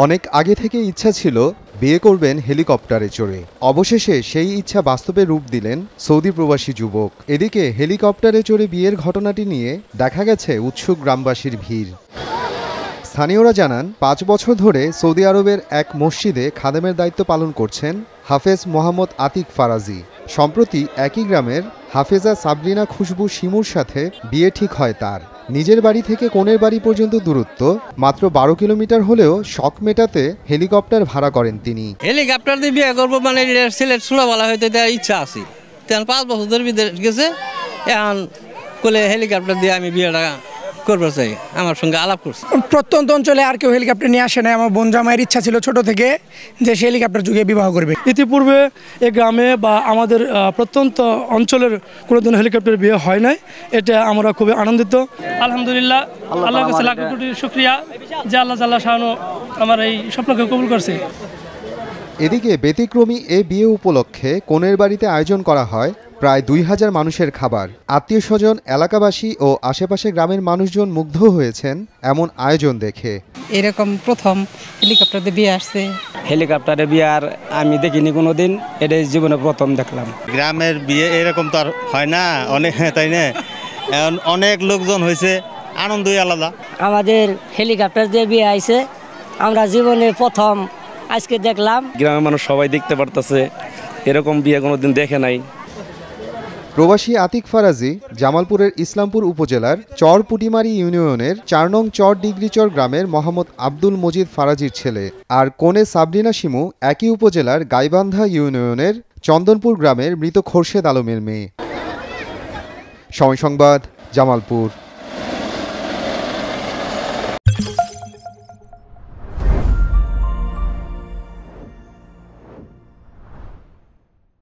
অনেক আগে থেকে ইচ্ছা ছিল বিয়ে করবেন হেলিকপ্টারে চড়ে। অবশেষে সেই ইচ্ছা বাস্তবে রূপ দিলেন সৌদি প্রবাসী যুবক। এদিকে হেলিকপ্টারে চড়ে বিয়ের ঘটনাটি নিয়ে দেখা গেছে উৎসুক গ্রামবাসীর ভিড়। স্থানীয়রা জানান, ৫ বছর ধরে সৌদি আরবের এক মসজিদে খাদেমের দায়িত্ব পালন করছেন হাফেজ মোহাম্মদ আতিক ফারাজি। সম্প্রতি একই গ্রামের হাফেজা সাবরিনা খুশবু শিমুর সাথে বিয়ে ঠিক হয় তার। নিজের বাড়ি থেকে কনের বাড়ি পর্যন্ত দূরত্ব মাত্র ১২ কিলোমিটার হলেও শখ মেটাতে হেলিকপ্টার ভাড়া করেন তিনি। হেলিকপ্টার দিয়ে বিয়ে করবো মানে সিলেট ছোটবেলা হয়তো তার ইচ্ছা আছে। ৫ বছর ধরে বিদেশ গেছে, এখন কোলে হেলিকপ্টার দিয়ে আমি বিয়েটা করবো চাই, আমার সঙ্গে আলাপ করছে। প্রত্যন্ত অঞ্চলে আর কেউ হেলিকপ্টার নিয়ে আসে না। আমার বোন জামাইয়ের ইচ্ছা ছিল ছোট থেকে যে সে হেলিকপ্টার যুগে বিবাহ করবে। ইতিপূর্বে এই গ্রামে বা আমাদের প্রত্যন্ত অঞ্চলের কোনোদিন হেলিকপ্টার বিয়ে হয় নাই, এটা আমরা খুবই আনন্দিত। আলহামদুলিল্লাহ, আল্লাহর কাছে লাখ কোটি শুকরিয়া যে আল্লাহ জাল্লা শানু আমার এই স্বপ্নকে কবুল করছে। এদিকে ব্যতিক্রমী এ বিয়ে উপলক্ষে কনের বাড়িতে আয়োজন করা হয় প্রায় ২,০০০ মানুষের খাবার। আত্মীয় স্বজন, এলাকাবাসী ও আশেপাশে গ্রামের মানুষজন মুগ্ধ হয়েছেন এমন আয়োজন দেখে। এরকম প্রথম হেলিকপ্টারে বিয়ে আসছে। হেলিকপ্টারে বিয়ে আর আমি দেখিনি কোনোদিন, এটা জীবনে প্রথম দেখলাম। গ্রামের বিয়ে এরকম তো আর হয় না, অনেক, তাই না? অনেক লোকজন হয়েছে, আনন্দই আলাদা। আমাদের হেলিকপ্টার দিয়ে বিয়ে আইছে, আমরা জীবনে প্রথম আজকে দেখলাম। গ্রামের মানুষ সবাই দেখতে পারতেছে, এরকম বিয়ে কোনোদিন দেখে নাই। প্রবাসী আতিক ফারাজি জামালপুরের ইসলামপুর উপজেলার চর পুটিমারি ইউনিয়নের ৪ নং চর ডিগ্রিচর গ্রামের মোহাম্মদ আব্দুল মজিদ ফারাজির ছেলে। আর কনে সাবরিনা শিমু একই উপজেলার গাইবান্ধা ইউনিয়নের চন্দনপুর গ্রামের মৃত খোরশেদ আলমের মেয়ে। সময় সংবাদ, জামালপুর।